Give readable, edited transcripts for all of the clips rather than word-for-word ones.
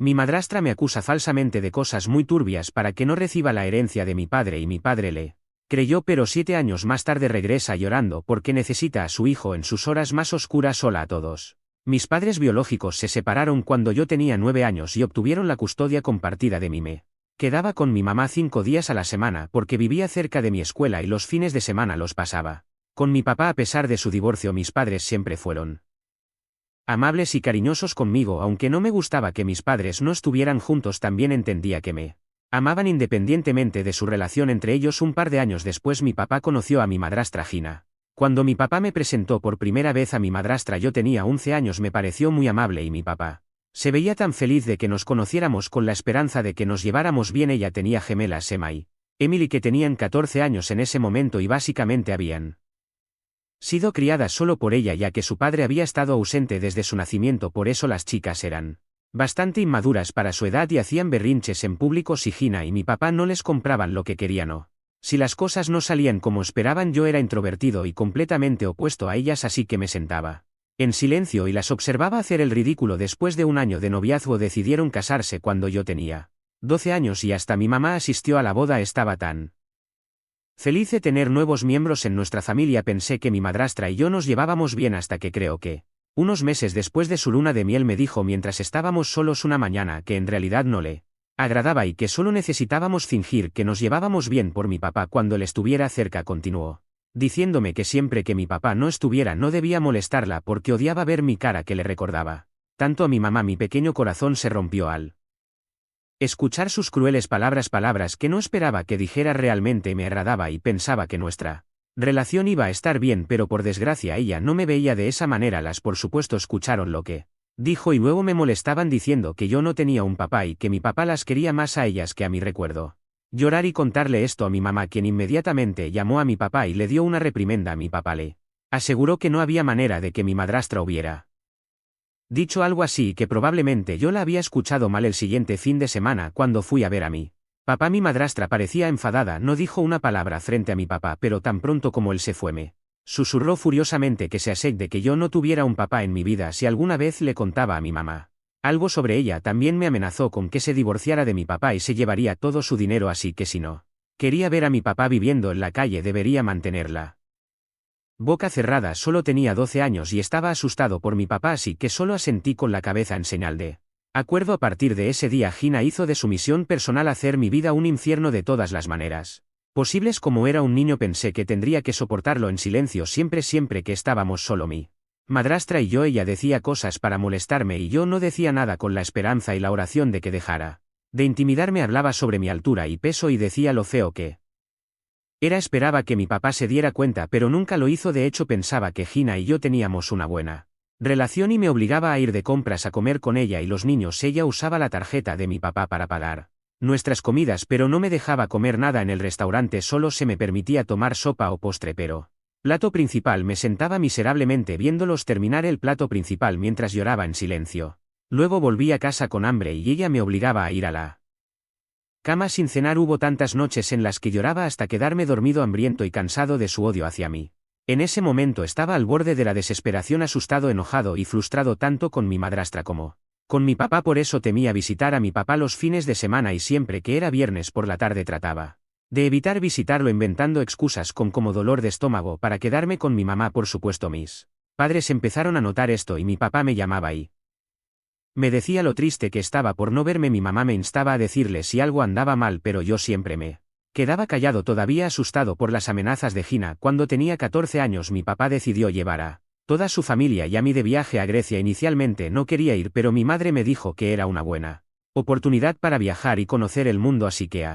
Mi madrastra me acusa falsamente de cosas muy turbias para que no reciba la herencia de mi padre y mi padre le creyó, pero 7 años más tarde regresa llorando porque necesita a su hijo en sus horas más oscuras sola a todos. Mis padres biológicos se separaron cuando yo tenía 9 años y obtuvieron la custodia compartida de mí. Me quedaba con mi mamá 5 días a la semana porque vivía cerca de mi escuela y los fines de semana los pasaba con mi papá. A pesar de su divorcio, mis padres siempre fueron amables y cariñosos conmigo, aunque no me gustaba que mis padres no estuvieran juntos. También entendía que me amaban independientemente de su relación entre ellos. Un par de años después mi papá conoció a mi madrastra Gina. Cuando mi papá me presentó por primera vez a mi madrastra yo tenía 11 años. Me pareció muy amable y mi papá se veía tan feliz de que nos conociéramos con la esperanza de que nos lleváramos bien. Ella tenía gemelas Emma y Emily que tenían 14 años en ese momento y básicamente habían sido criadas solo por ella ya que su padre había estado ausente desde su nacimiento. Por eso las chicas eran bastante inmaduras para su edad y hacían berrinches en público si Gina y mi papá no les compraban lo que querían o si las cosas no salían como esperaban. Yo era introvertido y completamente opuesto a ellas, así que me sentaba en silencio y las observaba hacer el ridículo. Después de un año de noviazgo decidieron casarse cuando yo tenía 12 años y hasta mi mamá asistió a la boda. Estaba tan feliz de tener nuevos miembros en nuestra familia. Pensé que mi madrastra y yo nos llevábamos bien hasta que creo que unos meses después de su luna de miel me dijo mientras estábamos solos una mañana que en realidad no le agradaba y que solo necesitábamos fingir que nos llevábamos bien por mi papá cuando él estuviera cerca. Continuó diciéndome que siempre que mi papá no estuviera no debía molestarla porque odiaba ver mi cara que le recordaba tanto a mi mamá. Mi pequeño corazón se rompió al escuchar sus crueles palabras que no esperaba que dijera. Realmente me agradaba y pensaba que nuestra relación iba a estar bien, pero por desgracia ella no me veía de esa manera. Las por supuesto escucharon lo que dijo y luego me molestaban diciendo que yo no tenía un papá y que mi papá las quería más a ellas que a mí. Recuerdo llorar y contarle esto a mi mamá, quien inmediatamente llamó a mi papá y le dio una reprimenda. Mi papá le aseguró que no había manera de que mi madrastra hubiera dicho algo así y que probablemente yo la había escuchado mal. El siguiente fin de semana cuando fui a ver a mi papá, mi madrastra parecía enfadada. No dijo una palabra frente a mi papá, pero tan pronto como él se fue me susurró furiosamente que se asegure de que yo no tuviera un papá en mi vida si alguna vez le contaba a mi mamá algo sobre ella. También me amenazó con que se divorciara de mi papá y se llevaría todo su dinero, así que si no quería ver a mi papá viviendo en la calle debería mantenerla boca cerrada. Solo tenía 12 años y estaba asustado por mi papá, así que solo asentí con la cabeza en señal de acuerdo. A partir de ese día Gina hizo de su misión personal hacer mi vida un infierno de todas las maneras posibles. Como era un niño pensé que tendría que soportarlo en silencio siempre que estábamos solo mi madrastra y yo. Ella decía cosas para molestarme y yo no decía nada con la esperanza y la oración de que dejara de intimidarme. Hablaba sobre mi altura y peso y decía lo feo que era. Esperaba que mi papá se diera cuenta, pero nunca lo hizo. De hecho pensaba que Gina y yo teníamos una buena relación y me obligaba a ir de compras a comer con ella y los niños. Ella usaba la tarjeta de mi papá para pagar nuestras comidas, pero no me dejaba comer nada en el restaurante. Solo se me permitía tomar sopa o postre, pero plato principal. Me sentaba miserablemente viéndolos terminar el plato principal mientras lloraba en silencio. Luego volví a casa con hambre y ella me obligaba a ir a la cama sin cenar. Hubo tantas noches en las que lloraba hasta quedarme dormido, hambriento y cansado de su odio hacia mí. En ese momento estaba al borde de la desesperación, asustado, enojado y frustrado tanto con mi madrastra como con mi papá. Por eso temía visitar a mi papá los fines de semana y siempre que era viernes por la tarde trataba de evitar visitarlo, inventando excusas como dolor de estómago para quedarme con mi mamá. Por supuesto mis padres empezaron a notar esto y mi papá me llamaba y me decía lo triste que estaba por no verme. Mi mamá me instaba a decirle si algo andaba mal, pero yo siempre me quedaba callado, todavía asustado por las amenazas de Gina. Cuando tenía 14 años mi papá decidió llevar a toda su familia y a mí de viaje a Grecia. Inicialmente no quería ir, pero mi madre me dijo que era una buena oportunidad para viajar y conocer el mundo, así que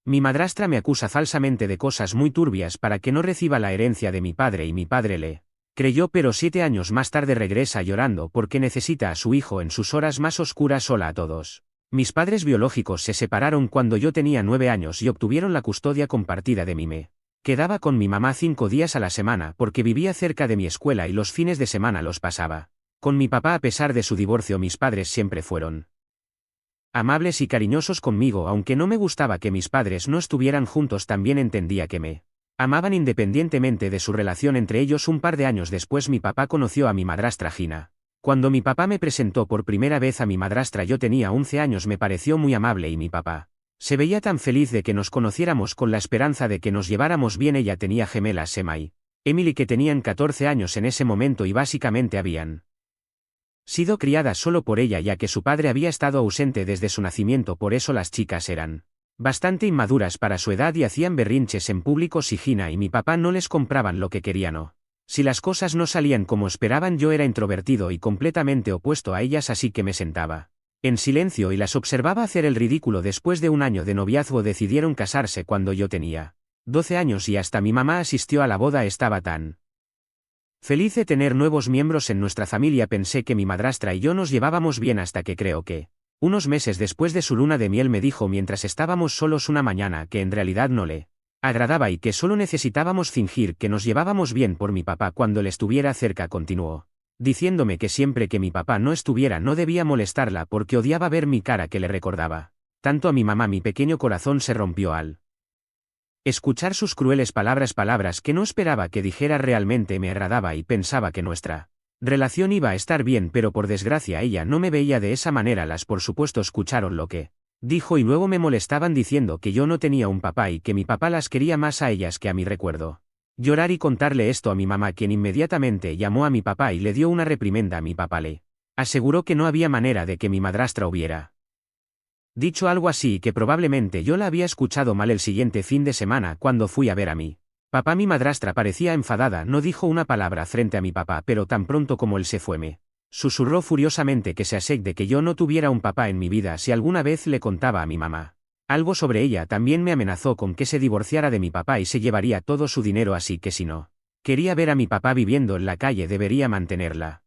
mi madrastra me acusa falsamente de cosas muy turbias para que no reciba la herencia de mi padre y mi padre le creyó, pero 7 años más tarde regresa llorando porque necesita a su hijo en sus horas más oscuras sola a todos. Mis padres biológicos se separaron cuando yo tenía 9 años y obtuvieron la custodia compartida de mí. Me quedaba con mi mamá 5 días a la semana porque vivía cerca de mi escuela y los fines de semana los pasaba con mi papá. A pesar de su divorcio mis padres siempre fueron amables y cariñosos conmigo, aunque no me gustaba que mis padres no estuvieran juntos. También entendía que me amaban independientemente de su relación entre ellos. Un par de años después mi papá conoció a mi madrastra Gina. Cuando mi papá me presentó por primera vez a mi madrastra yo tenía 11 años me pareció muy amable y mi papá se veía tan feliz de que nos conociéramos con la esperanza de que nos lleváramos bien. Ella tenía gemelas Emma y Emily que tenían 14 años en ese momento y básicamente habían sido criadas solo por ella ya que su padre había estado ausente desde su nacimiento, por eso las chicas eran bastante inmaduras para su edad y hacían berrinches en público si Gina y mi papá no les compraban lo que querían o si las cosas no salían como esperaban. Yo era introvertido y completamente opuesto a ellas, así que me sentaba en silencio y las observaba hacer el ridículo. Después de un año de noviazgo decidieron casarse cuando yo tenía 12 años y hasta mi mamá asistió a la boda. Estaba tan feliz de tener nuevos miembros en nuestra familia. Pensé que mi madrastra y yo nos llevábamos bien hasta que creo que unos meses después de su luna de miel me dijo mientras estábamos solos una mañana que en realidad no le agradaba y que solo necesitábamos fingir que nos llevábamos bien por mi papá cuando él estuviera cerca. Continuó diciéndome que siempre que mi papá no estuviera no debía molestarla porque odiaba ver mi cara que le recordaba tanto a mi mamá. Mi pequeño corazón se rompió al escuchar sus crueles palabras que no esperaba que dijera. Realmente me agradaba y pensaba que nuestra relación iba a estar bien, pero por desgracia ella no me veía de esa manera. Las por supuesto escucharon lo que dijo y luego me molestaban diciendo que yo no tenía un papá y que mi papá las quería más a ellas que a mí. Recuerdo llorar y contarle esto a mi mamá, quien inmediatamente llamó a mi papá y le dio una reprimenda. Mi papá le aseguró que no había manera de que mi madrastra hubiera dicho algo así y que probablemente yo la había escuchado mal. El siguiente fin de semana cuando fui a ver a mi papá mi madrastra parecía enfadada, no dijo una palabra frente a mi papá, pero tan pronto como él se fue me susurró furiosamente que se asegure de que yo no tuviera un papá en mi vida si alguna vez le contaba a mi mamá algo sobre ella. También me amenazó con que se divorciara de mi papá y se llevaría todo su dinero, así que si no quería ver a mi papá viviendo en la calle debería mantenerla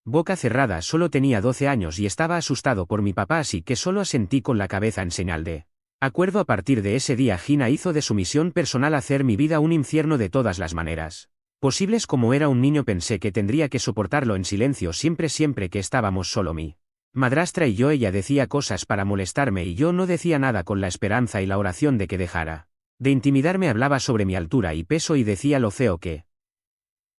boca cerrada. Solo tenía 12 años y estaba asustado por mi papá, así que solo asentí con la cabeza en señal de acuerdo. A partir de ese día Gina hizo de su misión personal hacer mi vida un infierno de todas las maneras posibles. Como era un niño pensé que tendría que soportarlo en silencio siempre que estábamos solo mi madrastra y yo. Ella decía cosas para molestarme y yo no decía nada, con la esperanza y la oración de que dejara de intimidarme. Hablaba sobre mi altura y peso y decía lo feo que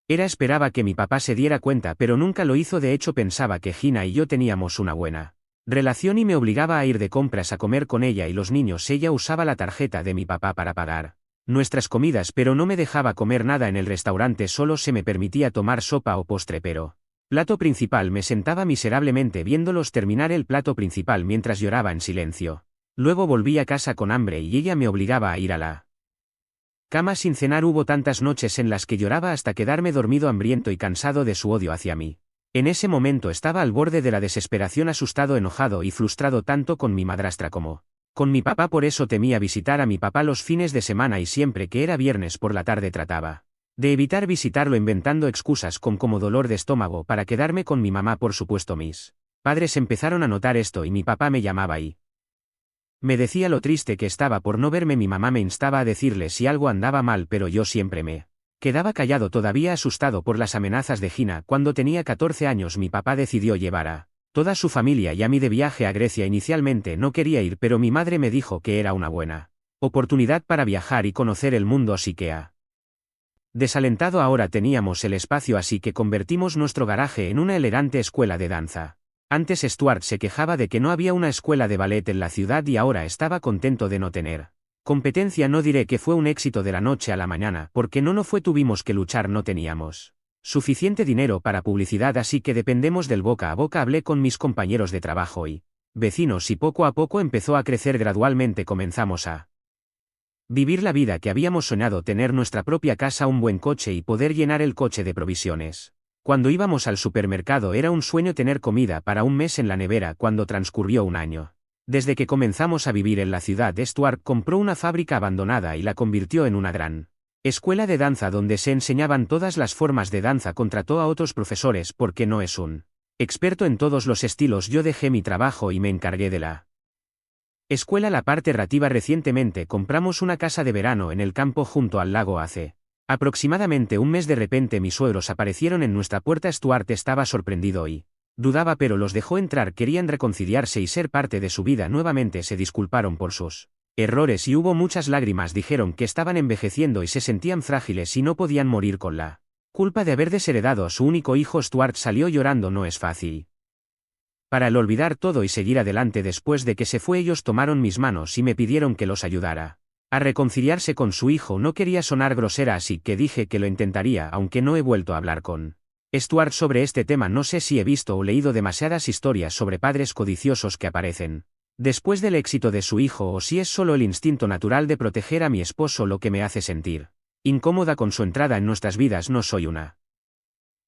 era. Esperaba que mi papá se diera cuenta, pero nunca lo hizo. De hecho pensaba que Gina y yo teníamos una buena relación y me obligaba a ir de compras a comer con ella y los niños. Ella usaba la tarjeta de mi papá para pagar nuestras comidas, pero no me dejaba comer nada en el restaurante, solo se me permitía tomar sopa o postre, pero plato principal. Me sentaba miserablemente viéndolos terminar el plato principal mientras lloraba en silencio. Luego volví a casa con hambre y ella me obligaba a ir a la cama sin cenar. Hubo tantas noches en las que lloraba hasta quedarme dormido, hambriento y cansado de su odio hacia mí. En ese momento estaba al borde de la desesperación, asustado, enojado y frustrado tanto con mi madrastra como con mi papá. Por eso temía visitar a mi papá los fines de semana y siempre que era viernes por la tarde trataba de evitar visitarlo, inventando excusas como dolor de estómago para quedarme con mi mamá. Por supuesto mis padres empezaron a notar esto y mi papá me llamaba y me decía lo triste que estaba por no verme. Mi mamá me instaba a decirle si algo andaba mal, pero yo siempre me quedaba callado, todavía asustado por las amenazas de Gina. Cuando tenía 14 años mi papá decidió llevar a toda su familia y a mí de viaje a Grecia. Inicialmente no quería ir, pero mi madre me dijo que era una buena oportunidad para viajar y conocer el mundo, así que desalentado ahora teníamos el espacio, así que convertimos nuestro garaje en una elegante escuela de danza. Antes Stuart se quejaba de que no había una escuela de ballet en la ciudad y ahora estaba contento de no tener competencia. No diré que fue un éxito de la noche a la mañana, porque no fue. Tuvimos que luchar, no teníamos suficiente dinero para publicidad, así que dependemos del boca a boca. Hablé con mis compañeros de trabajo y vecinos y poco a poco empezó a crecer. Gradualmente comenzamos a vivir la vida que habíamos soñado, tener nuestra propia casa, un buen coche y poder llenar el coche de provisiones. Cuando íbamos al supermercado era un sueño tener comida para un mes en la nevera. Cuando transcurrió un año desde que comenzamos a vivir en la ciudad, Stuart compró una fábrica abandonada y la convirtió en una gran escuela de danza donde se enseñaban todas las formas de danza. Contrató a otros profesores porque no es un experto en todos los estilos. Yo dejé mi trabajo y me encargué de la escuela. La parte creativa. Recientemente compramos una casa de verano en el campo junto al lago. Hace aproximadamente un mes de repente mis suegros aparecieron en nuestra puerta. Stuart estaba sorprendido y dudaba, pero los dejó entrar. Querían reconciliarse y ser parte de su vida nuevamente. Se disculparon por sus errores y hubo muchas lágrimas. Dijeron que estaban envejeciendo y se sentían frágiles y no podían morir con la Culpa de haber desheredado a su único hijo. Stuart salió llorando. No es fácil. Para el olvidar todo y seguir adelante después de que se fue, ellos tomaron mis manos y me pidieron que los ayudara a reconciliarse con su hijo. No quería sonar grosera, así que dije que lo intentaría, aunque no he vuelto a hablar con Stuart sobre este tema. No sé si he visto o leído demasiadas historias sobre padres codiciosos que aparecen después del éxito de su hijo, o si es solo el instinto natural de proteger a mi esposo lo que me hace sentir incómoda con su entrada en nuestras vidas. No soy una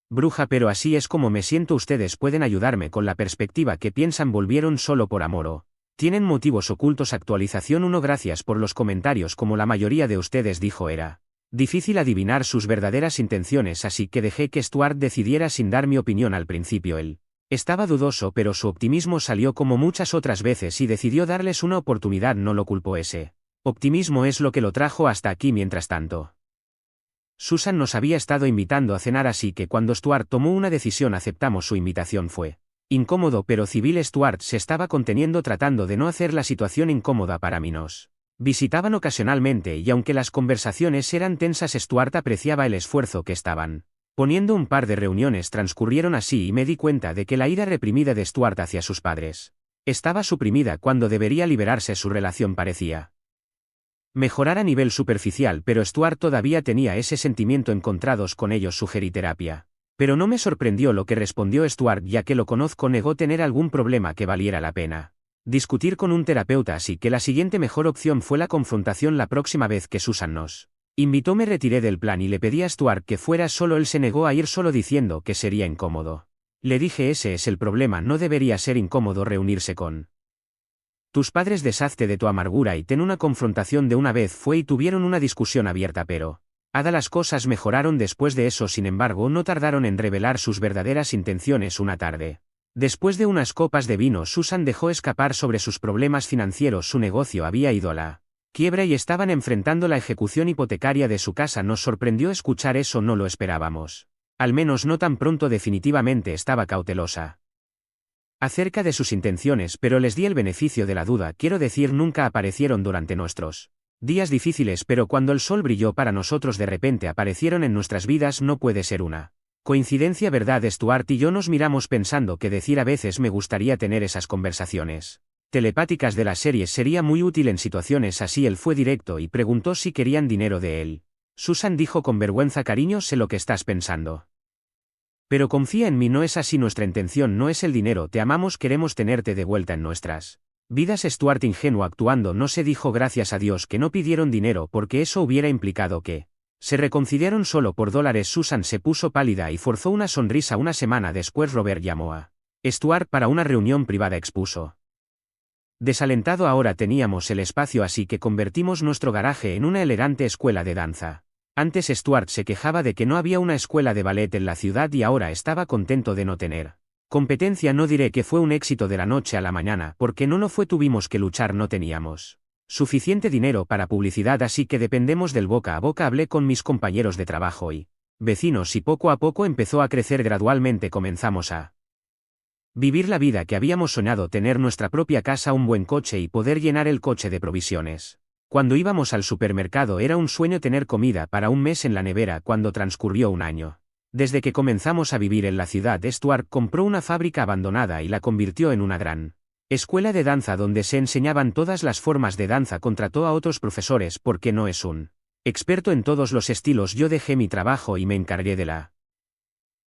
bruja, pero así es como me siento. Ustedes pueden ayudarme con la perspectiva que piensan. ¿Volvieron solo por amor o tienen motivos ocultos? Actualización 1. Gracias por los comentarios. Como la mayoría de ustedes dijo, era difícil adivinar sus verdaderas intenciones, así que dejé que Stuart decidiera sin dar mi opinión al principio. Él estaba dudoso, pero su optimismo salió como muchas otras veces y decidió darles una oportunidad. No lo culpó. Ese optimismo es lo que lo trajo hasta aquí. Mientras tanto, Susan nos había estado invitando a cenar, así que cuando Stuart tomó una decisión aceptamos su invitación. Fue incómodo pero civil. Stuart se estaba conteniendo tratando de no hacer la situación incómoda para mí. Nos visitaban ocasionalmente y aunque las conversaciones eran tensas, Stuart apreciaba el esfuerzo que estaban poniendo. Un par de reuniones transcurrieron así y me di cuenta de que la ira reprimida de Stuart hacia sus padres estaba suprimida cuando debería liberarse. Su relación parecía mejorar a nivel superficial, pero Stuart todavía tenía ese sentimiento encontrados con ellos. Sugerí terapia, pero no me sorprendió lo que respondió Stuart, ya que lo conozco. Negó tener algún problema que valiera la pena discutir con un terapeuta, así que la siguiente mejor opción fue la confrontación. La próxima vez que Susan nos invitó me retiré del plan y le pedí a Stuart que fuera solo. Él se negó a ir solo diciendo que sería incómodo. Le dije: ese es el problema, no debería ser incómodo reunirse con tus padres. Deshazte de tu amargura y ten una confrontación de una vez. Fue y tuvieron una discusión abierta, pero las cosas mejoraron después de eso. Sin embargo, no tardaron en revelar sus verdaderas intenciones. Una tarde, después de unas copas de vino, Susan dejó escapar sobre sus problemas financieros. Su negocio había ido a la quiebra y estaban enfrentando la ejecución hipotecaria de su casa. Nos sorprendió escuchar eso, no lo esperábamos. Al menos no tan pronto. Definitivamente estaba cautelosa acerca de sus intenciones, pero les di el beneficio de la duda. Quiero decir, nunca aparecieron durante nuestros días difíciles, pero cuando el sol brilló para nosotros de repente aparecieron en nuestras vidas. No puede ser una coincidencia, ¿verdad? Stuart y yo nos miramos pensando qué decir. A veces me gustaría tener esas conversaciones telepáticas de las series. Sería muy útil en situaciones así. Él fue directo y preguntó si querían dinero de él. Susan dijo con vergüenza: cariño, sé lo que estás pensando, pero confía en mí, no es así. Nuestra intención no es el dinero, te amamos, queremos tenerte de vuelta en nuestras vidas. Stuart, ingenuo actuando, no se dijo. Gracias a Dios que no pidieron dinero, porque eso hubiera implicado que se reconciliaron solo por dólares. Susan se puso pálida y forzó una sonrisa. Una semana después, Robert llamó a Stuart para una reunión privada. Expuso desalentado: ahora teníamos el espacio, así que convertimos nuestro garaje en una elegante escuela de danza. Antes Stuart se quejaba de que no había una escuela de ballet en la ciudad y ahora estaba contento de no tener competencia. No diré que fue un éxito de la noche a la mañana, porque no lo fue. Tuvimos que luchar, no teníamos suficiente dinero para publicidad, así que dependemos del boca a boca. Hablé con mis compañeros de trabajo y vecinos y poco a poco empezó a crecer. Gradualmente comenzamos a vivir la vida que habíamos soñado: tener nuestra propia casa, un buen coche y poder llenar el coche de provisiones. Cuando íbamos al supermercado era un sueño tener comida para un mes en la nevera. Cuando transcurrió un año desde que comenzamos a vivir en la ciudad, Stuart compró una fábrica abandonada y la convirtió en una gran escuela de danza donde se enseñaban todas las formas de danza. Contrató a otros profesores porque no es un experto en todos los estilos. Yo dejé mi trabajo y me encargué de la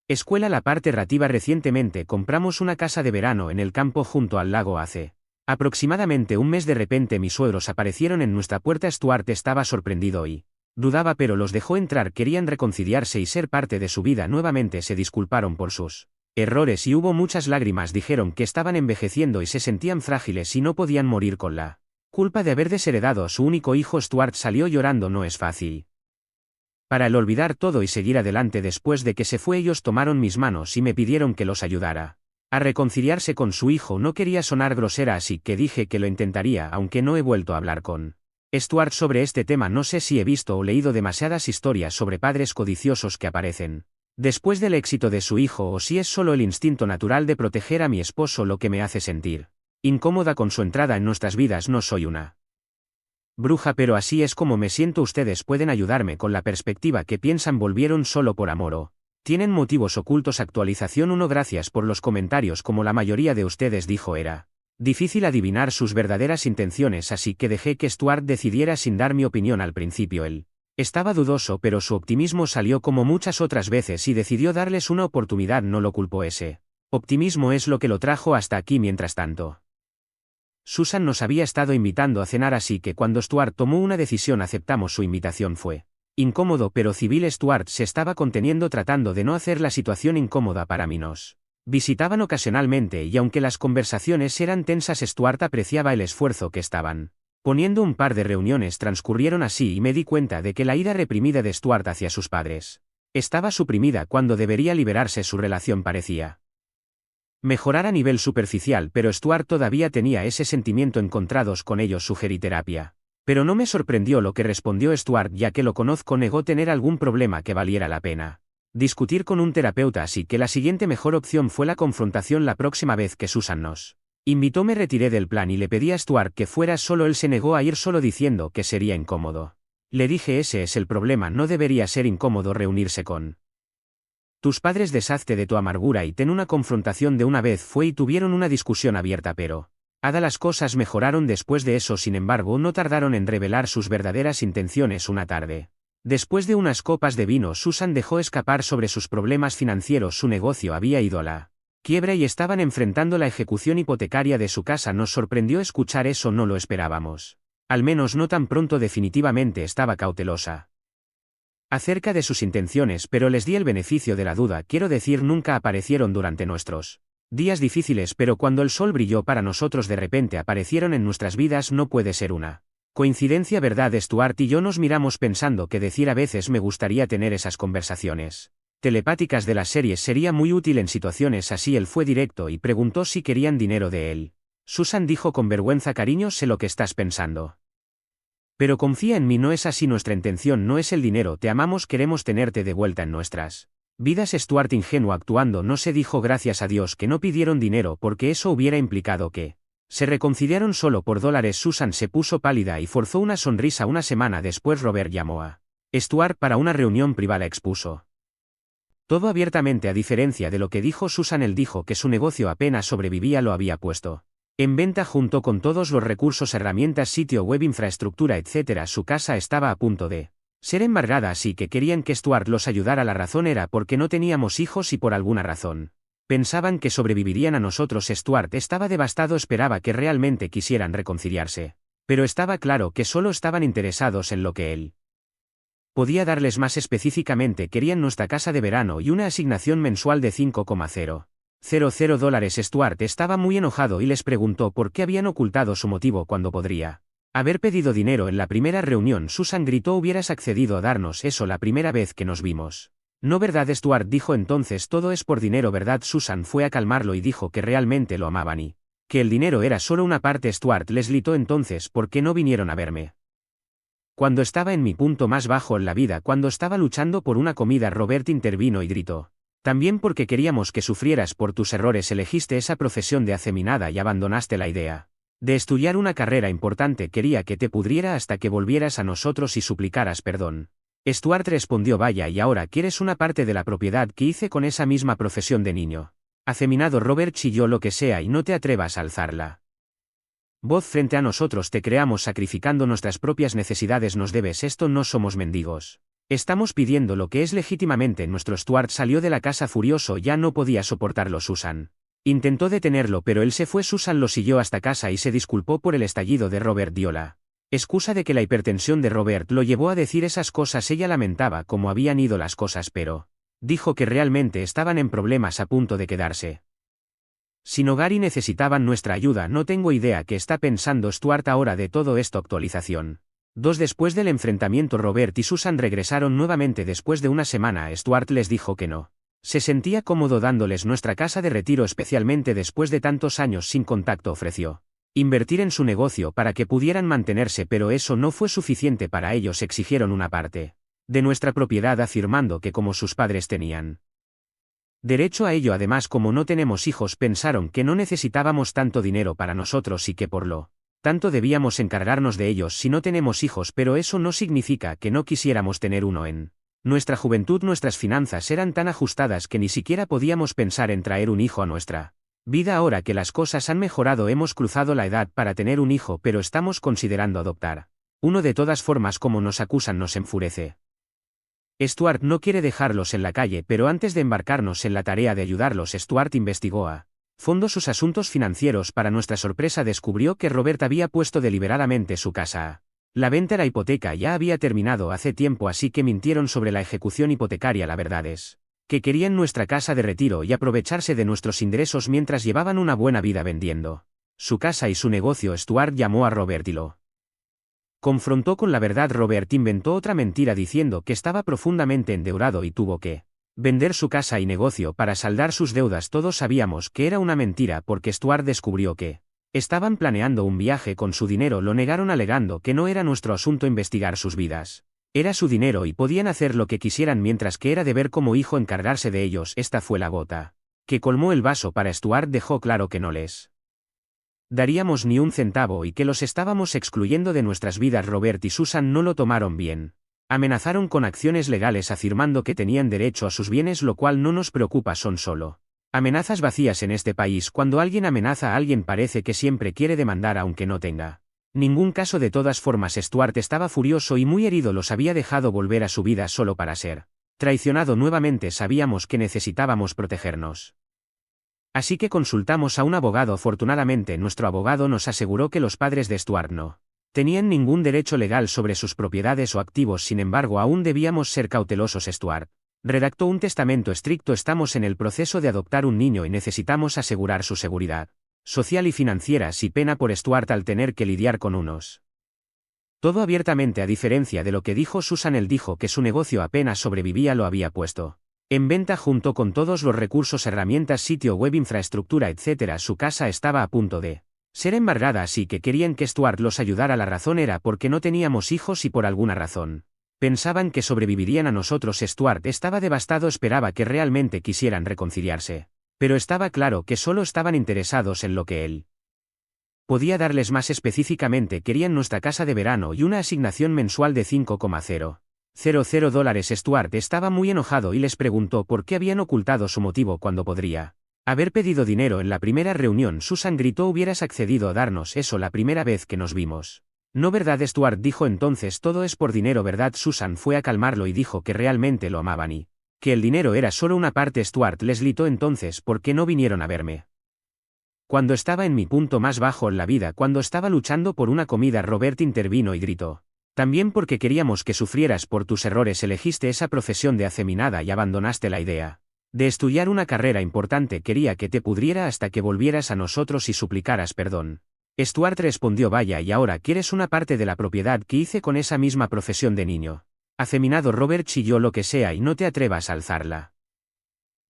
escuela. La parte creativa. Recientemente compramos una casa de verano en el campo junto al lago. Hace aproximadamente un mes de repente mis suegros aparecieron en nuestra puerta. Stuart estaba sorprendido y dudaba, pero los dejó entrar. Querían reconciliarse y ser parte de su vida nuevamente. Se disculparon por sus errores y hubo muchas lágrimas. Dijeron que estaban envejeciendo y se sentían frágiles y no podían morir con la culpa de haber desheredado a su único hijo. Stuart salió llorando. No es fácil para el olvidar todo y seguir adelante después de que se fue. Ellos tomaron mis manos y me pidieron que los ayudara a reconciliarse con su hijo. No quería sonar grosera, así que dije que lo intentaría, aunque no he vuelto a hablar con Stuart sobre este tema. No sé si he visto o leído demasiadas historias sobre padres codiciosos que aparecen después del éxito de su hijo, o si es solo el instinto natural de proteger a mi esposo lo que me hace sentir incómoda con su entrada en nuestras vidas. No soy una Bruja, pero así es como me siento. Ustedes pueden ayudarme con la perspectiva que piensan. ¿Volvieron solo por amor o tienen motivos ocultos? Actualización 1. Gracias por los comentarios. Como la mayoría de ustedes dijo, era difícil adivinar sus verdaderas intenciones, así que dejé que Stuart decidiera sin dar mi opinión al principio. Él estaba dudoso, pero su optimismo salió como muchas otras veces y decidió darles una oportunidad. No lo culpó. Ese optimismo es lo que lo trajo hasta aquí. Mientras tanto, Susan nos había estado invitando a cenar, así que cuando Stuart tomó una decisión aceptamos su invitación. Fue incómodo pero civil. Stuart se estaba conteniendo tratando de no hacer la situación incómoda para mí. Nos visitaban ocasionalmente y aunque las conversaciones eran tensas, Stuart apreciaba el esfuerzo que estaban poniendo. Un par de reuniones transcurrieron así y me di cuenta de que la ira reprimida de Stuart hacia sus padres estaba suprimida cuando debería liberarse. Su relación parecía mejorar a nivel superficial, pero Stuart todavía tenía ese sentimiento encontrados con ellos. Sugerí terapia, pero no me sorprendió lo que respondió Stuart, ya que lo conozco. Negó tener algún problema que valiera la pena discutir con un terapeuta, así que la siguiente mejor opción fue la confrontación. La próxima vez que Susan nos invitó me retiré del plan y le pedí a Stuart que fuera solo. Él se negó a ir solo diciendo que sería incómodo. Le dije, ese es el problema, no debería ser incómodo reunirse con tus padres. Deshazte de tu amargura y ten una confrontación de una vez. Fue y tuvieron una discusión abierta, pero las cosas mejoraron después de eso. Sin embargo, no tardaron en revelar sus verdaderas intenciones. Una tarde, después de unas copas de vino, Susan dejó escapar sobre sus problemas financieros. Su negocio había ido a la quiebra y estaban enfrentando la ejecución hipotecaria de su casa. Nos sorprendió escuchar eso, no lo esperábamos. Al menos no tan pronto. Definitivamente estaba cautelosa acerca de sus intenciones, pero les di el beneficio de la duda. Quiero decir, nunca aparecieron durante nuestros días difíciles, pero cuando el sol brilló para nosotros de repente aparecieron en nuestras vidas. No puede ser una coincidencia, ¿verdad? Stuart y yo nos miramos pensando qué decir. A veces me gustaría tener esas conversaciones telepáticas de las series. Sería muy útil en situaciones así. Él fue directo y preguntó si querían dinero de él. Susan dijo con vergüenza, cariño, sé lo que estás pensando, pero confía en mí, no es así. Nuestra intención no es el dinero, te amamos, queremos tenerte de vuelta en nuestras vidas. Stuart, ingenuo actuando, no se dijo. Gracias a Dios que no pidieron dinero, porque eso hubiera implicado que se reconciliaron solo por dólares. Susan se puso pálida y forzó una sonrisa. Una semana después Robert llamó a Stuart para una reunión privada. Expuso todo abiertamente. A diferencia de lo que dijo Susan, él dijo que su negocio apenas sobrevivía. Lo había puesto en venta junto con todos los recursos, herramientas, sitio web, infraestructura, etc. Su casa estaba a punto de ser embargada, así que querían que Stuart los ayudara. La razón era porque no teníamos hijos y por alguna razón pensaban que sobrevivirían a nosotros. Stuart estaba devastado, esperaba que realmente quisieran reconciliarse, pero estaba claro que solo estaban interesados en lo que él podía darles. Más específicamente, querían nuestra casa de verano y una asignación mensual de $5,000. Stuart estaba muy enojado y les preguntó por qué habían ocultado su motivo cuando podría haber pedido dinero. En la primera reunión Susan gritó, hubieras accedido a darnos eso la primera vez que nos vimos. No, ¿verdad? Stuart dijo entonces, todo es por dinero, ¿verdad? Susan fue a calmarlo y dijo que realmente lo amaban y que el dinero era solo una parte. Stuart les gritó entonces, ¿por qué no vinieron a verme cuando estaba en mi punto más bajo en la vida, cuando estaba luchando por una comida? Robert intervino y gritó, también porque queríamos que sufrieras por tus errores. Elegiste esa profesión de afeminada y abandonaste la idea de estudiar una carrera importante. Quería que te pudriera hasta que volvieras a nosotros y suplicaras perdón. Stuart respondió, vaya, y ahora quieres una parte de la propiedad que hice con esa misma profesión de niño afeminado. Robert chilló, lo que sea y no te atrevas a alzarla voz frente a nosotros. Te creamos sacrificando nuestras propias necesidades. Nos debes esto, no somos mendigos. Estamos pidiendo lo que es legítimamente nuestro. Stuart salió de la casa furioso, ya no podía soportarlo. Susan intentó detenerlo, pero él se fue. Susan lo siguió hasta casa y se disculpó por el estallido de Robert. Dio la excusa de que la hipertensión de Robert lo llevó a decir esas cosas. Ella lamentaba cómo habían ido las cosas, pero dijo que realmente estaban en problemas, a punto de quedarse sin hogar y necesitaban nuestra ayuda. No tengo idea qué está pensando Stuart ahora de todo esto. Actualización 2. Después del enfrentamiento, Robert y Susan regresaron nuevamente después de una semana. Stuart les dijo que no se sentía cómodo dándoles nuestra casa de retiro, especialmente después de tantos años sin contacto. Ofreció invertir en su negocio para que pudieran mantenerse, pero eso no fue suficiente para ellos. Exigieron una parte de nuestra propiedad, afirmando que como sus padres tenían derecho a ello. Además, como no tenemos hijos, pensaron que no necesitábamos tanto dinero para nosotros y que por lo Tanto debíamos encargarnos de ellos si no tenemos hijos, pero eso no significa que no quisiéramos tener uno en nuestra juventud. Nuestras finanzas eran tan ajustadas que ni siquiera podíamos pensar en traer un hijo a nuestra vida. Ahora que las cosas han mejorado, hemos cruzado la edad para tener un hijo, pero estamos considerando adoptar uno. De todas formas, como nos acusan, nos enfurece. Stuart no quiere dejarlos en la calle, pero antes de embarcarnos en la tarea de ayudarlos, Stuart investigó a fondo sus asuntos financieros. Para nuestra sorpresa, descubrió que Robert había puesto deliberadamente su casa a la venta. La hipoteca ya había terminado hace tiempo, así que mintieron sobre la ejecución hipotecaria. La verdad es que querían nuestra casa de retiro y aprovecharse de nuestros ingresos mientras llevaban una buena vida vendiendo su casa y su negocio. Stuart llamó a Robert y lo confrontó con la verdad. Robert inventó otra mentira diciendo que estaba profundamente endeudado y tuvo que vender su casa y negocio para saldar sus deudas. Todos sabíamos que era una mentira porque Stuart descubrió que estaban planeando un viaje con su dinero. Lo negaron alegando que no era nuestro asunto investigar sus vidas. Era su dinero y podían hacer lo que quisieran, mientras que era deber como hijo encargarse de ellos. Esta fue la gota que colmó el vaso para Stuart. Dejó claro que no les daríamos ni un centavo y que los estábamos excluyendo de nuestras vidas. Robert y Susan no lo tomaron bien. Amenazaron con acciones legales afirmando que tenían derecho a sus bienes, lo cual no nos preocupa. Son solo amenazas vacías en este país. Cuando alguien amenaza a alguien parece que siempre quiere demandar aunque no tenga ningún caso. De todas formas, Stuart estaba furioso y muy herido. Los había dejado volver a su vida solo para ser traicionado nuevamente. Sabíamos que necesitábamos protegernos. Así que consultamos a un abogado. Afortunadamente, nuestro abogado nos aseguró que los padres de Stuart no tenían ningún derecho legal sobre sus propiedades o activos. Sin embargo, aún debíamos ser cautelosos. Stuart redactó un testamento estricto. Estamos en el proceso de adoptar un niño y necesitamos asegurar su seguridad social y financiera. Sí, pena por Stuart al tener que lidiar con unos. Todo abiertamente, a diferencia de lo que dijo Susan. Él dijo que su negocio apenas sobrevivía. Lo había puesto en venta junto con todos los recursos, herramientas, sitio web, infraestructura, etc. Su casa estaba a punto de ser embargada, así que querían que Stuart los ayudara. La razón era porque no teníamos hijos y por alguna razón pensaban que sobrevivirían a nosotros. Stuart estaba devastado. Esperaba que realmente quisieran reconciliarse, pero estaba claro que solo estaban interesados en lo que él podía darles. Más específicamente, querían nuestra casa de verano y una asignación mensual de $5,000. Stuart estaba muy enojado y les preguntó por qué habían ocultado su motivo cuando podría haber pedido dinero en la primera reunión. Susan gritó: hubieras accedido a darnos eso la primera vez que nos vimos. No, ¿verdad? Stuart dijo entonces: todo es por dinero, ¿verdad? Susan fue a calmarlo y dijo que realmente lo amaban y que el dinero era solo una parte. Stuart les gritó entonces: ¿por qué no vinieron a verme cuando estaba en mi punto más bajo en la vida, cuando estaba luchando por una comida? Robert intervino y gritó: también porque queríamos que sufrieras por tus errores. Elegiste esa profesión de afeminada y abandonaste la idea de estudiar una carrera importante. Quería que te pudriera hasta que volvieras a nosotros y suplicaras perdón. Stuart respondió: vaya, y ahora quieres una parte de la propiedad que hice con esa misma profesión de niño afeminado. Robert chilló: lo que sea, y no te atrevas a alzarla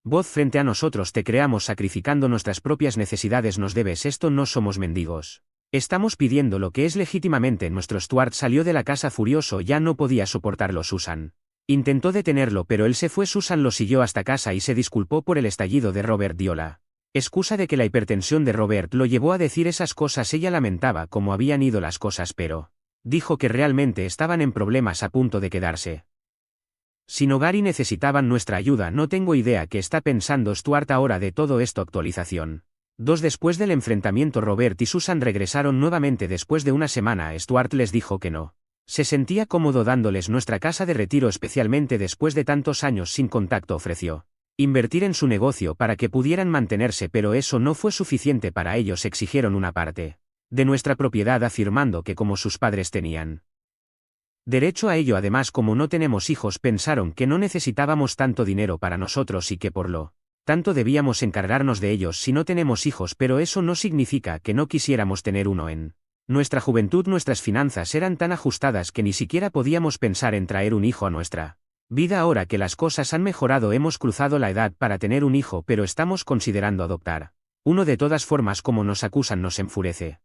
voz frente a nosotros. Te creamos sacrificando nuestras propias necesidades. Nos debes esto. No somos mendigos. Estamos pidiendo lo que es legítimamente nuestro. Stuart salió de la casa furioso. Ya no podía soportarlo. Susan intentó detenerlo, pero él se fue. Susan lo siguió hasta casa y se disculpó por el estallido de Robert. Dio la excusa de que la hipertensión de Robert lo llevó a decir esas cosas. Ella lamentaba cómo habían ido las cosas, pero dijo que realmente estaban en problemas, a punto de quedarse sin hogar y necesitaban nuestra ayuda. No tengo idea qué está pensando Stuart ahora de todo esto. Actualización 2. Después del enfrentamiento, Robert y Susan regresaron nuevamente después de una semana. Stuart les dijo que no se sentía cómodo dándoles nuestra casa de retiro, especialmente después de tantos años sin contacto. Ofreció invertir en su negocio para que pudieran mantenerse, pero eso no fue suficiente para ellos. Exigieron una parte de nuestra propiedad, afirmando que como sus padres tenían derecho a ello. Además, como no tenemos hijos, pensaron que no necesitábamos tanto dinero para nosotros y que por lo tanto debíamos encargarnos de ellos si no tenemos hijos, pero eso no significa que no quisiéramos tener uno en nuestra juventud. Nuestras finanzas eran tan ajustadas que ni siquiera podíamos pensar en traer un hijo a nuestra vida. Ahora que las cosas han mejorado, hemos cruzado la edad para tener un hijo, pero estamos considerando adoptar uno. De todas formas, como nos acusan, nos enfurece.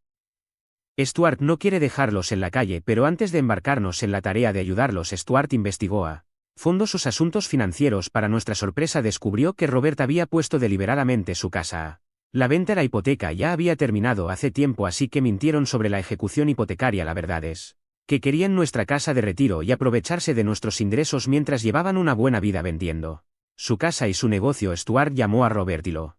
Stuart no quiere dejarlos en la calle, pero antes de embarcarnos en la tarea de ayudarlos, Stuart investigó a fondo sus asuntos financieros. Para nuestra sorpresa, descubrió que Robert había puesto deliberadamente su casa a La venta de la hipoteca ya había terminado hace tiempo, así que mintieron sobre la ejecución hipotecaria. La verdad es que querían nuestra casa de retiro y aprovecharse de nuestros ingresos mientras llevaban una buena vida vendiendo su casa y su negocio. Stuart llamó a Robert y lo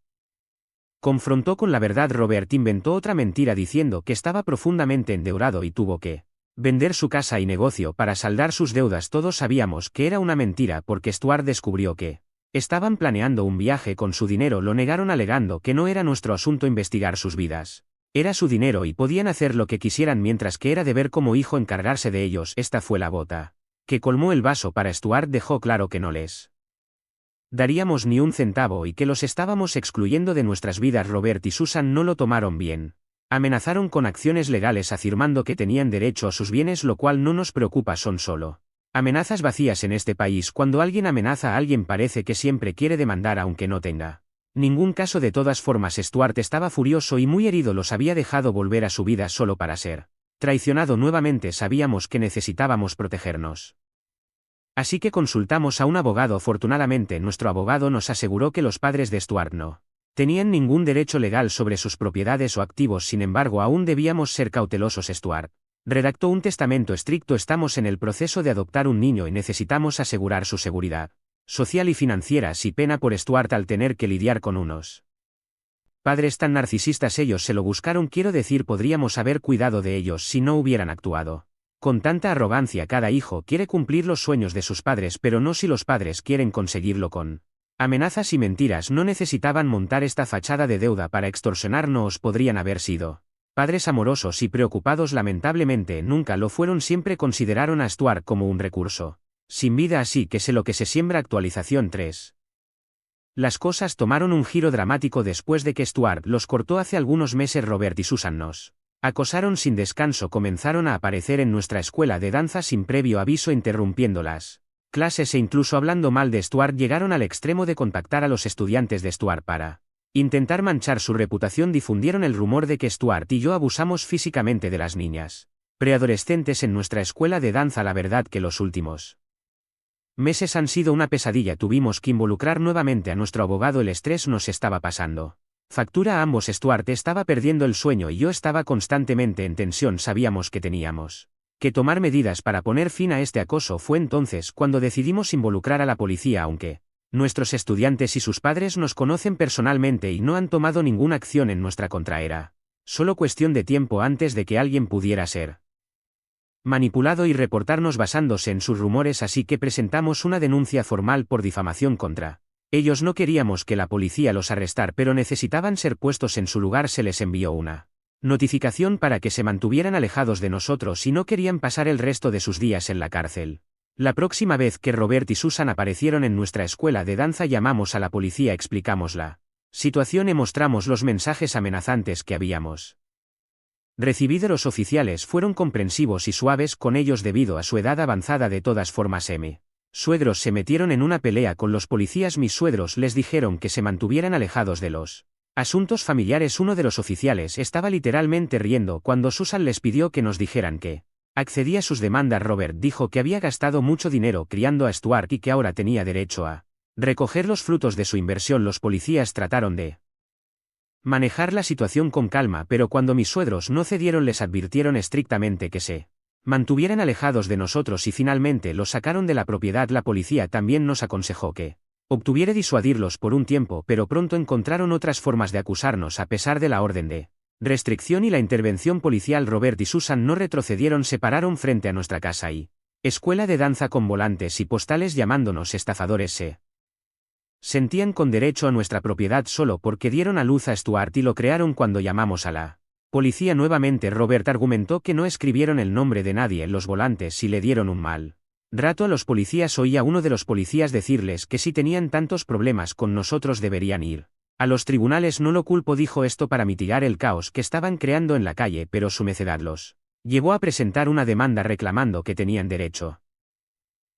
confrontó con la verdad. Robert inventó otra mentira diciendo que estaba profundamente endeudado y tuvo que vender su casa y negocio para saldar sus deudas. Todos sabíamos que era una mentira porque Stuart descubrió que estaban planeando un viaje con su dinero. Lo negaron alegando que no era nuestro asunto investigar sus vidas. Era su dinero y podían hacer lo que quisieran, mientras que era deber como hijo encargarse de ellos. Esta fue la gota que colmó el vaso para Stuart. Dejó claro que no les daríamos ni un centavo y que los estábamos excluyendo de nuestras vidas. Robert y Susan no lo tomaron bien. Amenazaron con acciones legales afirmando que tenían derecho a sus bienes, lo cual no nos preocupa. Son solo amenazas vacías en este país. Cuando alguien amenaza a alguien parece que siempre quiere demandar aunque no tenga ningún caso. De todas formas, Stuart estaba furioso y muy herido. Los había dejado volver a su vida solo para ser traicionado nuevamente. Sabíamos que necesitábamos protegernos. Así que consultamos a un abogado. Afortunadamente, nuestro abogado nos aseguró que los padres de Stuart no tenían ningún derecho legal sobre sus propiedades o activos. Sin embargo, aún debíamos ser cautelosos. Stuart redactó un testamento estricto. Estamos en el proceso de adoptar un niño y necesitamos asegurar su seguridad social y financiera. Sí, pena por Stuart al tener que lidiar con unos padres tan narcisistas. Ellos se lo buscaron, quiero decir, podríamos haber cuidado de ellos si no hubieran actuado con tanta arrogancia. Cada hijo quiere cumplir los sueños de sus padres, pero no si los padres quieren conseguirlo con amenazas y mentiras. No necesitaban montar esta fachada de deuda para extorsionarnos. Podrían haber sido padres amorosos y preocupados. Lamentablemente nunca lo fueron. Siempre consideraron a Stuart como un recurso sin vida, así que sé lo que se siembra. Actualización 3. Las cosas tomaron un giro dramático después de que Stuart los cortó hace algunos meses. Robert y Susan nos acosaron sin descanso. Comenzaron a aparecer en nuestra escuela de danza sin previo aviso, interrumpiendo las clases e incluso hablando mal de Stuart. Llegaron al extremo de contactar a los estudiantes de Stuart para intentar manchar su reputación. Difundieron el rumor de que Stuart y yo abusamos físicamente de las niñas preadolescentes en nuestra escuela de danza. La verdad que los últimos meses han sido una pesadilla. Tuvimos que involucrar nuevamente a nuestro abogado. El estrés nos estaba pasando factura a ambos. Stuart estaba perdiendo el sueño y yo estaba constantemente en tensión. Sabíamos que teníamos que tomar medidas para poner fin a este acoso. Fue entonces cuando decidimos involucrar a la policía. Aunque nuestros estudiantes y sus padres nos conocen personalmente y no han tomado ninguna acción en nuestra contra, era solo cuestión de tiempo antes de que alguien pudiera ser manipulado y reportarnos basándose en sus rumores. Así que presentamos una denuncia formal por difamación contra ellos. No queríamos que la policía los arrestara, pero necesitaban ser puestos en su lugar. Se les envió una notificación para que se mantuvieran alejados de nosotros y no querían pasar el resto de sus días en la cárcel. La próxima vez que Robert y Susan aparecieron en nuestra escuela de danza, llamamos a la policía, explicamos la situación y mostramos los mensajes amenazantes que habíamos recibido. Los oficiales fueron comprensivos y suaves con ellos debido a su edad avanzada. De todas formas, suegros se metieron en una pelea con los policías. Mis suegros les dijeron que se mantuvieran alejados de los asuntos familiares. Uno de los oficiales estaba literalmente riendo cuando Susan les pidió que nos dijeran que accedía a sus demandas. Robert dijo que había gastado mucho dinero criando a Stuart y que ahora tenía derecho a recoger los frutos de su inversión. Los policías trataron de manejar la situación con calma, pero cuando mis suegros no cedieron les advirtieron estrictamente que se mantuvieran alejados de nosotros y finalmente los sacaron de la propiedad. La policía también nos aconsejó que obtuviera disuadirlos por un tiempo, pero pronto encontraron otras formas de acusarnos a pesar de la orden de restricción y la intervención policial. Robert y Susan no retrocedieron. Se pararon frente a nuestra casa y escuela de danza con volantes y postales llamándonos estafadores. Se sentían con derecho a nuestra propiedad solo porque dieron a luz a Stuart y lo crearon. Cuando llamamos a la policía nuevamente, Robert argumentó que no escribieron el nombre de nadie en los volantes y le dieron un mal rato a los policías. Oí a uno de los policías decirles que si tenían tantos problemas con nosotros deberían ir a los tribunales. No lo culpo, dijo esto para mitigar el caos que estaban creando en la calle, pero su necedad los llevó a presentar una demanda reclamando que tenían derecho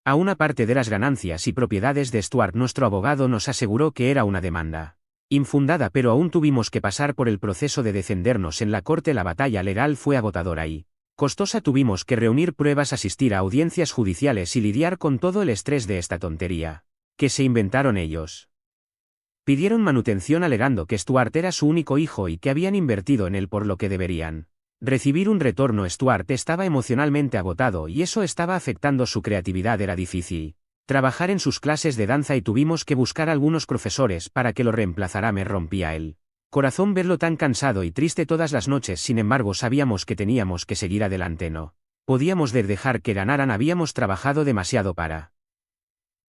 a una parte de las ganancias y propiedades de Stuart. Nuestro abogado nos aseguró que era una demanda infundada, pero aún tuvimos que pasar por el proceso de defendernos en la corte. La batalla legal fue agotadora y costosa. Tuvimos que reunir pruebas, asistir a audiencias judiciales y lidiar con todo el estrés de esta tontería que se inventaron ellos. Pidieron manutención alegando que Stuart era su único hijo y que habían invertido en él por lo que deberían recibir un retorno. Stuart estaba emocionalmente agotado y eso estaba afectando su creatividad. Era difícil trabajar en sus clases de danza y tuvimos que buscar algunos profesores para que lo reemplazara. Me rompía el corazón verlo tan cansado y triste todas las noches. Sin embargo, sabíamos que teníamos que seguir adelante. No podíamos dejar que ganaran. Habíamos trabajado demasiado para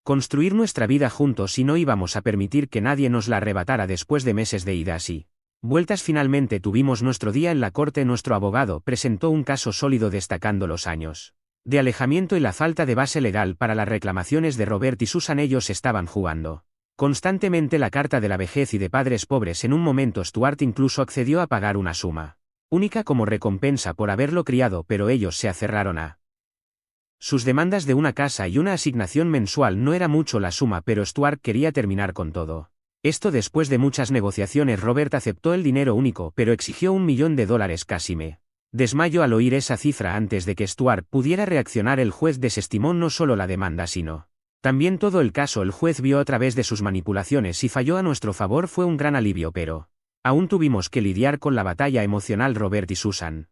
construir nuestra vida juntos y no íbamos a permitir que nadie nos la arrebatara. Después de meses de idas y vueltas, finalmente tuvimos nuestro día en la corte. Nuestro abogado presentó un caso sólido destacando los años de alejamiento y la falta de base legal para las reclamaciones de Robert y Susan. Ellos estaban jugando constantemente la carta de la vejez y de padres pobres. En un momento Stuart incluso accedió a pagar una suma única como recompensa por haberlo criado, pero ellos se aferraron a sus demandas de una casa y una asignación mensual. No era mucho la suma, pero Stuart quería terminar con todo esto. Después de muchas negociaciones, Robert aceptó el dinero único, pero exigió $1 millón. Casi me desmayo al oír esa cifra. Antes de que Stuart pudiera reaccionar, el juez desestimó no solo la demanda sino también todo el caso. El juez vio a través de sus manipulaciones y falló a nuestro favor. Fue un gran alivio, pero aún tuvimos que lidiar con la batalla emocional. Robert y Susan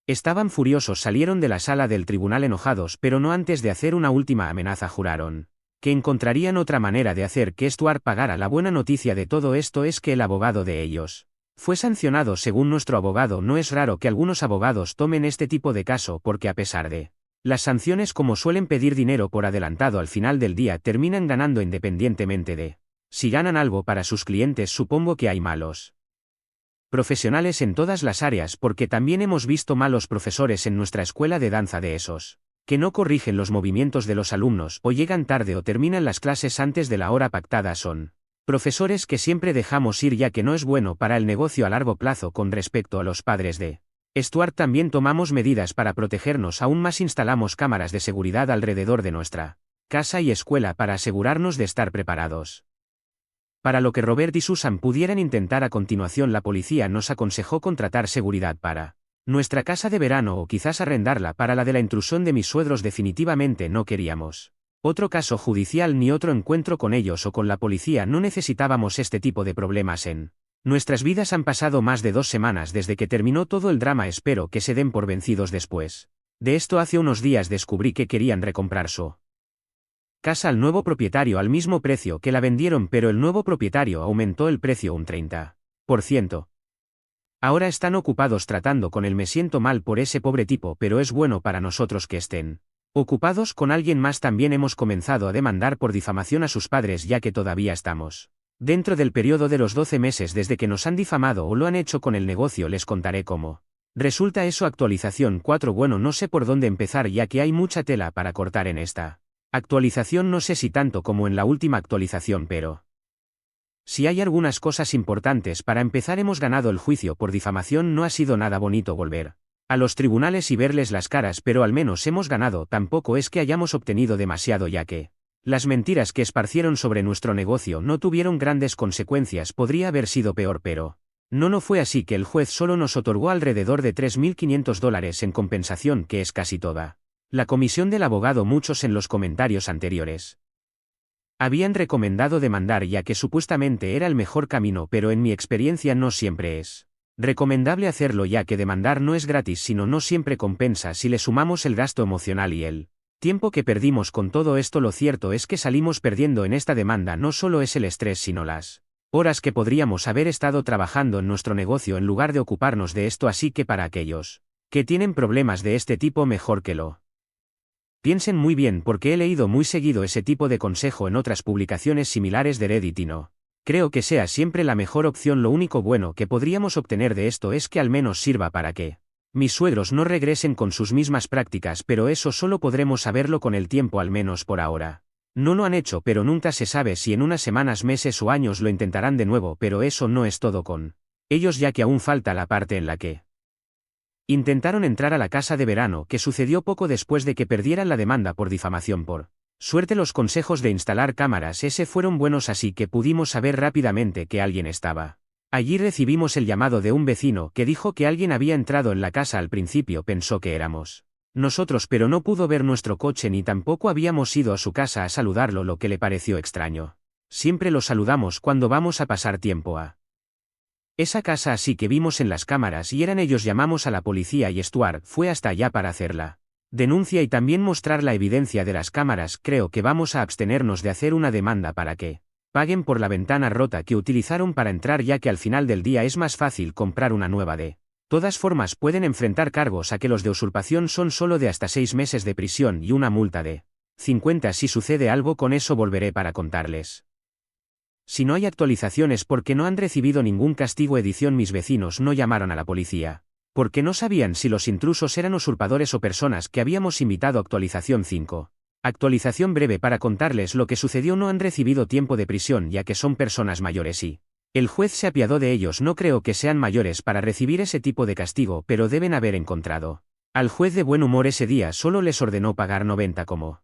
estaban furiosos. Salieron de la sala del tribunal enojados, pero no antes de hacer una última amenaza. Juraron que encontrarían otra manera de hacer que Stuart pagara. La buena noticia de todo esto es que el abogado de ellos fue sancionado. Según nuestro abogado, no es raro que algunos abogados tomen este tipo de caso porque, a pesar de las sanciones, como suelen pedir dinero por adelantado, al final del día terminan ganando independientemente de si ganan algo para sus clientes. Supongo que hay malos profesionales en todas las áreas, porque también hemos visto malos profesores en nuestra escuela de danza, de esos que no corrigen los movimientos de los alumnos, o llegan tarde o terminan las clases antes de la hora pactada. Son profesores que siempre dejamos ir, ya que no es bueno para el negocio a largo plazo. Con respecto a los padres de Stuart, también tomamos medidas para protegernos aún más. Instalamos cámaras de seguridad alrededor de nuestra casa y escuela para asegurarnos de estar preparados para lo que Robert y Susan pudieran intentar. A continuación, la policía nos aconsejó contratar seguridad para nuestra casa de verano o quizás arrendarla para la de la intrusión de mis suegros. Definitivamente no queríamos otro caso judicial ni otro encuentro con ellos o con la policía. No necesitábamos este tipo de problemas en nuestras vidas. Han pasado más de 2 semanas desde que terminó todo el drama. Espero que se den por vencidos. Después de esto, hace unos días descubrí que querían recomprar su casa al nuevo propietario al mismo precio que la vendieron, pero el nuevo propietario aumentó el precio un 30%. Ahora están ocupados tratando con él. Me siento mal por ese pobre tipo, pero es bueno para nosotros que estén ocupados con alguien más. También hemos comenzado a demandar por difamación a sus padres, ya que todavía estamos dentro del periodo de los 12 meses desde que nos han difamado o lo han hecho con el negocio. Les contaré cómo resulta eso. Actualización 4. Bueno, no sé por dónde empezar, ya que hay mucha tela para cortar en esta actualización. No sé si tanto como en la última actualización, pero si hay algunas cosas importantes. Para empezar, hemos ganado el juicio por difamación. No ha sido nada bonito volver a los tribunales y verles las caras, pero al menos hemos ganado. Tampoco es que hayamos obtenido demasiado, ya que las mentiras que esparcieron sobre nuestro negocio no tuvieron grandes consecuencias. Podría haber sido peor, pero no fue así. Que el juez solo nos otorgó alrededor de $3.500 en compensación, que es casi toda la comisión del abogado. Muchos en los comentarios anteriores habían recomendado demandar, ya que supuestamente era el mejor camino, pero en mi experiencia no siempre es recomendable hacerlo, ya que demandar no es gratis, sino no siempre compensa si le sumamos el gasto emocional y el tiempo que perdimos con todo esto. Lo cierto es que salimos perdiendo en esta demanda. No solo es el estrés, sino las horas que podríamos haber estado trabajando en nuestro negocio en lugar de ocuparnos de esto. Así que para aquellos que tienen problemas de este tipo, mejor que lo piensen muy bien, porque he leído muy seguido ese tipo de consejo en otras publicaciones similares de Reddit y no creo que sea siempre la mejor opción. Lo único bueno que podríamos obtener de esto es que al menos sirva para que mis suegros no regresen con sus mismas prácticas, pero eso solo podremos saberlo con el tiempo. Al menos por ahora no lo han hecho, pero nunca se sabe si en unas semanas, meses o años lo intentarán de nuevo. Pero eso no es todo con ellos, ya que aún falta la parte en la que intentaron entrar a la casa de verano, que sucedió poco después de que perdieran la demanda por difamación. Por suerte, los consejos de instalar cámaras fueron buenos, así que pudimos saber rápidamente que alguien estaba allí. Recibimos el llamado de un vecino que dijo que alguien había entrado en la casa. Al principio pensó que éramos nosotros, pero no pudo ver nuestro coche ni tampoco habíamos ido a su casa a saludarlo, lo que le pareció extraño. Siempre los saludamos cuando vamos a pasar tiempo a esa casa, así que vimos en las cámaras y eran ellos. Llamamos a la policía y Stuart fue hasta allá para hacerla denuncia y también mostrar la evidencia de las cámaras. Creo que vamos a abstenernos de hacer una demanda para que paguen por la ventana rota que utilizaron para entrar, ya que al final del día es más fácil comprar una nueva. De todas formas pueden enfrentar cargos a que los de usurpación son solo de hasta 6 meses de prisión y una multa de 50. Si sucede algo con eso volveré para contarles. Si no hay actualizaciones porque no han recibido ningún castigo. Edición: mis vecinos no llamaron a la policía porque no sabían si los intrusos eran usurpadores o personas que habíamos invitado. Actualización 5. Actualización breve para contarles lo que sucedió. No han recibido tiempo de prisión ya que son personas mayores y el juez se apiadó de ellos. No creo que sean mayores para recibir ese tipo de castigo, pero deben haber encontrado al juez de buen humor ese día. Solo les ordenó pagar 90 como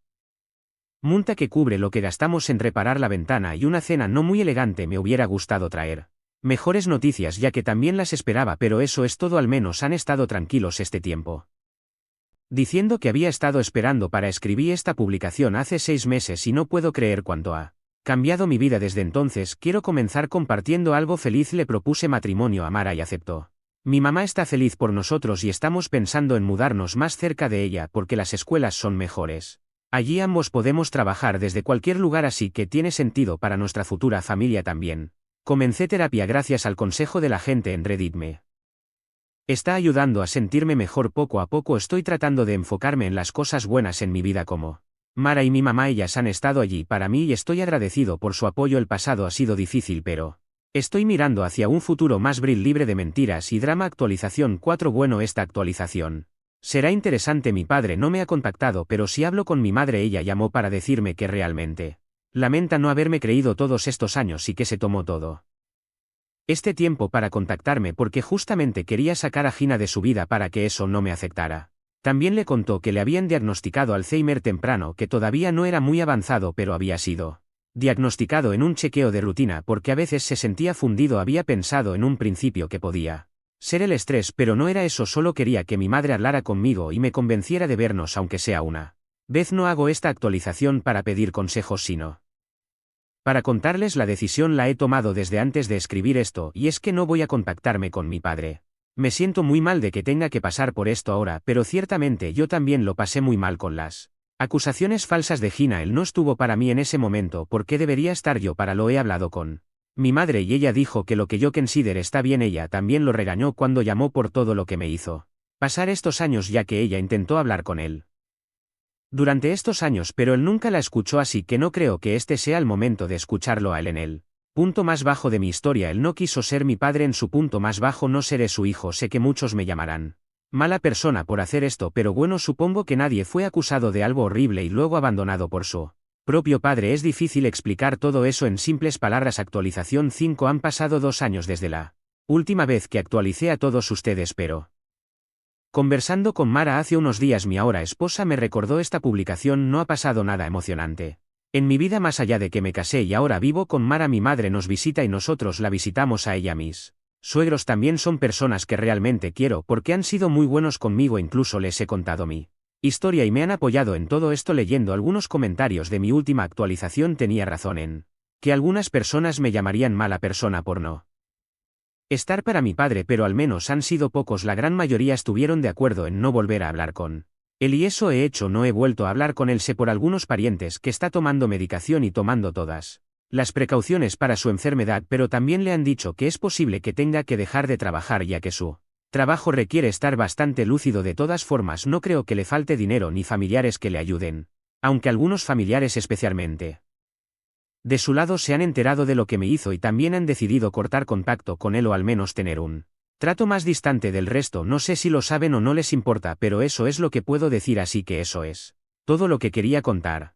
multa, que cubre lo que gastamos en reparar la ventana y una cena no muy elegante. Me hubiera gustado traer mejores noticias ya que también las esperaba, pero eso es todo. Al menos han estado tranquilos este tiempo. Diciendo que había estado esperando para escribir esta publicación hace 6 meses y no puedo creer cuánto ha cambiado mi vida desde entonces. Quiero comenzar compartiendo algo feliz. Le propuse matrimonio a Mara y aceptó. Mi mamá está feliz por nosotros y estamos pensando en mudarnos más cerca de ella porque las escuelas son mejores. Allí ambos podemos trabajar desde cualquier lugar, así que tiene sentido para nuestra futura familia también. Comencé terapia gracias al consejo de la gente en Reddit. Me está ayudando a sentirme mejor poco a poco. Estoy tratando de enfocarme en las cosas buenas en mi vida como Mara y mi mamá. Ellas han estado allí para mí y estoy agradecido por su apoyo. El pasado ha sido difícil, pero estoy mirando hacia un futuro más libre de mentiras y drama. Actualización 4. Bueno, esta actualización será interesante. Mi padre no me ha contactado, pero si hablo con mi madre, ella llamó para decirme que realmente lamenta no haberme creído todos estos años y que se tomó todo este tiempo para contactarme porque justamente quería sacar a Gina de su vida para que eso no me afectara. También le contó que le habían diagnosticado Alzheimer temprano, que todavía no era muy avanzado, pero había sido diagnosticado en un chequeo de rutina porque a veces se sentía fundido. Había pensado en un principio que podía ser el estrés, pero no era eso. Solo quería que mi madre hablara conmigo y me convenciera de vernos aunque sea una vez. No hago esta actualización para pedir consejos, sino para contarles la decisión. La he tomado desde antes de escribir esto, y es que no voy a contactarme con mi padre. Me siento muy mal de que tenga que pasar por esto ahora, pero ciertamente yo también lo pasé muy mal con las acusaciones falsas de Gina. Él no estuvo para mí en ese momento. ¿Por qué debería estar yo para? Lo he hablado con mi madre y ella dijo que lo que yo considero está bien. Ella también lo regañó cuando llamó por todo lo que me hizo pasar estos años, ya que ella intentó hablar con él durante estos años, pero él nunca la escuchó, así que no creo que este sea el momento de escucharlo a él. En el punto más bajo de mi historia, él no quiso ser mi padre. En su punto más bajo, no seré su hijo. Sé que muchos me llamarán mala persona por hacer esto, pero bueno, supongo que nadie fue acusado de algo horrible y luego abandonado por su propio padre. Es difícil explicar todo eso en simples palabras. Actualización 5. Han pasado 2 años desde la última vez que actualicé a todos ustedes, pero conversando con Mara hace unos días, mi ahora esposa me recordó esta publicación. No ha pasado nada emocionante en mi vida más allá de que me casé y ahora vivo con Mara. Mi madre nos visita y nosotros la visitamos a ella. Mis suegros también son personas que realmente quiero porque han sido muy buenos conmigo. Incluso les he contado mi historia y me han apoyado en todo esto. Leyendo algunos comentarios de mi última actualización, tenía razón en que algunas personas me llamarían mala persona por no estar para mi padre, pero al menos han sido pocos. La gran mayoría estuvieron de acuerdo en no volver a hablar con él y eso he hecho. No he vuelto a hablar con él. Sé por algunos parientes que está tomando medicación y tomando todas las precauciones para su enfermedad, pero también le han dicho que es posible que tenga que dejar de trabajar ya que su trabajo requiere estar bastante lúcido. De todas formas, no creo que le falte dinero ni familiares que le ayuden, aunque algunos familiares, especialmente de su lado, se han enterado de lo que me hizo y también han decidido cortar contacto con él o al menos tener un trato más distante del resto. No sé si lo saben o no les importa, pero eso es lo que puedo decir, así que eso es todo lo que quería contar.